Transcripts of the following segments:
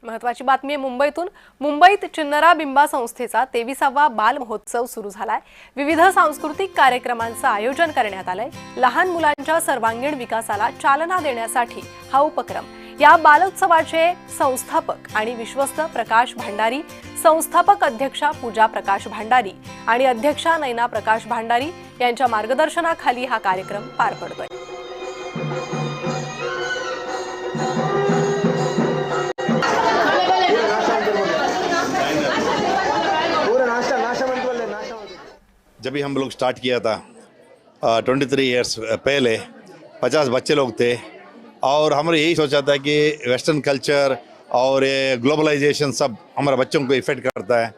महत्वाची बातमी आहे मुंबईतून। मुंबईत चिन्नरा बिंबा संस्थेचा 23वा बाल महोत्सव सुरू झालाय। विविध सांस्कृतिक कार्यक्रमांचं आयोजन करण्यात आलंय। लहान मुलांच्या सर्वांगीण विकासाला चालना देण्यासाठी हा उपक्रम। या बालोत्सवाचे संस्थापक आणि विश्वस्त प्रकाश भांडारी, संस्थापक अध्यक्षा पूजा प्रकाश भांडारी आणि अध्यक्षा नैना प्रकाश भांडारी यांच्या मार्गदर्शनाखाली हा कार्यक्रम पार पडतोय। जब भी हम लोग स्टार्ट किया था 23 इयर्स पहले 50 बच्चे लोग थे और हमने यही सोचा था कि वेस्टर्न कल्चर और ये ग्लोबलाइजेशन सब हमारे बच्चों को इफेक्ट करता है।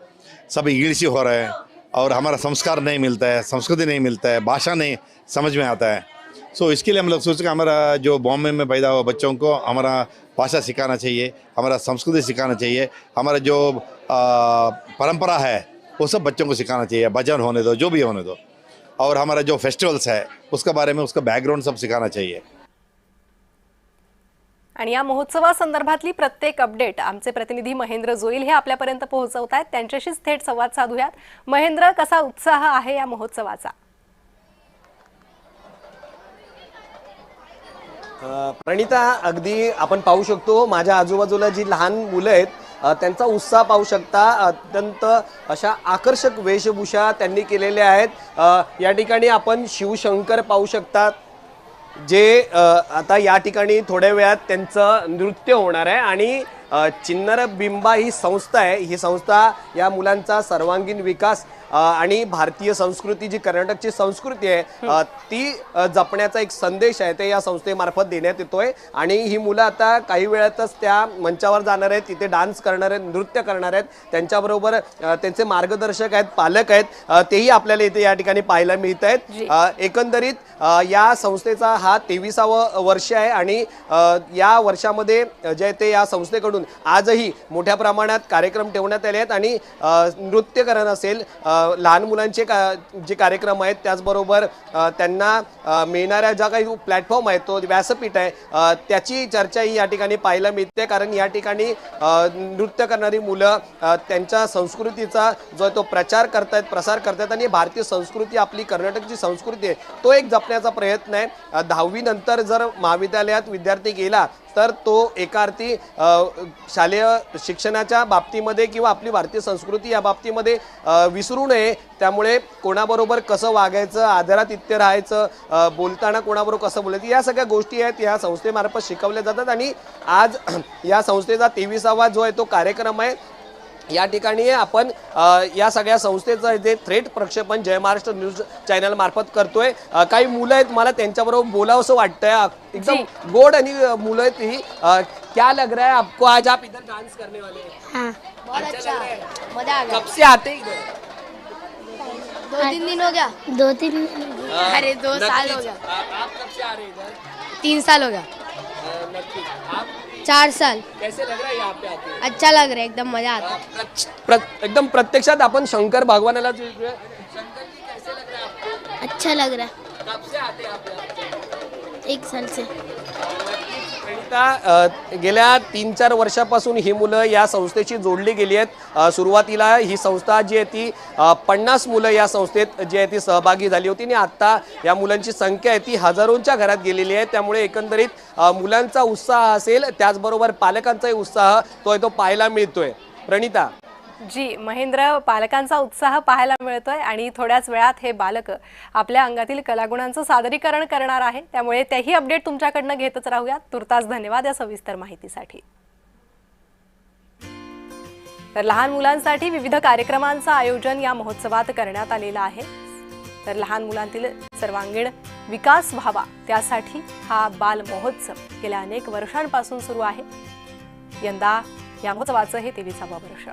सब इंग्लिश ही हो रहा है और हमारा संस्कार नहीं मिलता है, संस्कृति नहीं मिलता है, भाषा नहीं समझ में आता है। सो इसके लिए हम लोग सोचे कि हमारा जो बॉम्बे में पैदा हुआ बच्चों को हमारा भाषा सिखाना चाहिए, हमारा संस्कृति सिखाना चाहिए, हमारा जो परंपरा है वो सब बच्चों को सिखाना चाहिए। भजन होने दो, जो भी होने दो, और हमारा जो फेस्टिवल्स है उसके बारे में उसका बैकग्राउंड सब सिखाना चाहिए। आणि या महोत्सवासंदर्भातली प्रत्येक अपडेट आमचे प्रतिनिधी महेंद्र जोईल हे आपल्यापर्यंत पोहोचवतायत। त्यांच्याशीच थेट संवाद साधूयात। महेंद्र, कसा उत्साह आहे या महोत्सवाचा? प्रणिता, अगदी आपण पाहू शकतो माझ्या आजूबाजूला जी लहान मुलं आहेत त्यांचा उत्साह पाहू शकता। अत्यंत अशा आकर्षक वेशभूषा त्यांनी केलेल्या आहेत। या ठिकाणी आपण शिवशंकर पाहू शकता, जे आता या ठिकाणी थोड्या वेळात त्यांचं नृत्य होणार आहे। आणि चिन्नर बिंबा ही संस्था आहे, ही संस्था या मुलांचा सर्वांगीण विकास आणि भारतीय संस्कृती, जी कर्नाटकची संस्कृती आहे ती जपण्याचा एक संदेश आहे ते या संस्थेमार्फत देण्यात येतोय। आणि ही मुलं आता काही वेळातच त्या मंचावर जाणार आहेत, तिथे डान्स करणार आहेत, नृत्य करणार आहेत। त्यांच्याबरोबर त्यांचे मार्गदर्शक आहेत, पालक आहेत, तेही आपल्याला इथे या ठिकाणी पाहायला मिळत आहेत। एकंदरीत या संस्थेचा हा 23वा वर्ष आहे आणि या वर्षामध्ये जे ते या संस्थेकडून आजही मोठ्या प्रमाणात कार्यक्रम ठेवण्यात आले आहेत। आणि नृत्यकरण असेल, लहान मुलांचे जे कार्यक्रम आहेत, त्याचबरोबर त्यांना मिळणाऱ्या ज्या काही प्लॅटफॉर्म आहे, तो व्यासपीठ आहे, त्याची चर्चाही या ठिकाणी पाहायला मिळते। कारण या ठिकाणी नृत्य करणारी मुलं त्यांच्या संस्कृतीचा जो तो प्रचार करतायत, प्रसार करतायत। आणि भारतीय संस्कृती, आपली कर्नाटकची संस्कृती आहे, तो एक जपण्याचा प्रयत्न आहे। 10वी नंतर जर महाविद्यालयात विद्यार्थी गेला तर तो एका अर्थी शालेय शिक्षणाच्या बाबतीमध्ये किंवा आपली भारतीय संस्कृती या बाबतीमध्ये विसरू नये। त्यामुळे कोणाबरोबर कसं वागायचं, आदरातिथ्य राहायचं, बोलताना कोणाबरोबर कसं बोलायचं, या सगळ्या गोष्टी आहेत या संस्थेमार्फत शिकवल्या जातात। आणि आज या संस्थेचा 23वा जो आहे तो कार्यक्रम आहे। या ठिकाणी आपण या सगळ्या संस्थेचं जे थेट प्रक्षेपण जय महाराष्ट्र न्यूज चॅनल मार्फत करतोय। काही मुलं आहेत, मला त्यांच्याबरोबर बोलावंसं वाटतंय। एकदम गोड आणि मुलं आहेत ही। क्या लग रहा है आपको, आज आप इधर डांस करने वाले हैं? हाँ, बहुत अच्छा लग रहा है। मजा आ गया। कब से आते हैं इधर? 2-3 दिन हो गया। 2-3 अरे 2 साल हो गया। आप कब से आ रहे हैं इधर? 3 साल हो गया। आप 4 साल। कैसे लग रहा है यहाँ पे आके? अच्छा लग रहा है, एकदम मजा आता है। एकदम प्रत्यक्षात आपण शंकर भगवानाला शंकर जी, कैसे लग रहा है आपको? अच्छा लग रहा है। कब से आते हैं आप यहाँ? 1 साल से। गेल्या 3-4 वर्षापासून ही मुलं या संस्थेशी जोडली गेली आहेत। सुरुवातीला ही संस्था जी आहे ती 50 मुलं या संस्थेत जी आहे ती सहभागी झाली होती आणि आता या मुलांची संख्या आहे ती हजारोंच्या घरात गेलेली आहे। त्यामुळे एकंदरीत मुलांचा उत्साह असेल, त्याचबरोबर पालकांचाही उत्साह तो पाहायला मिळतोय। प्रणिता जी, महेंद्र, पालकांचा उत्साह पाहायला मिळतोय आणि थोड्याच वेळात हे बालक आपल्या अंगातील कलागुणांचं सादरीकरण करणार आहे। त्यामुळे तेही अपडेट तुमच्याकडनं घेतच राहूयात। तुर्तास धन्यवाद या सविस्तर माहितीसाठी। तर लहान मुलांसाठी विविध कार्यक्रमांचं आयोजन या महोत्सवात करण्यात आलेलं आहे। तर लहान मुलांतील सर्वांगीण विकास व्हावा त्यासाठी हा बाल महोत्सव गेल्या अनेक वर्षांपासून सुरू आहे। यंदा या महोत्सवाचं हे 23वा वर्ष।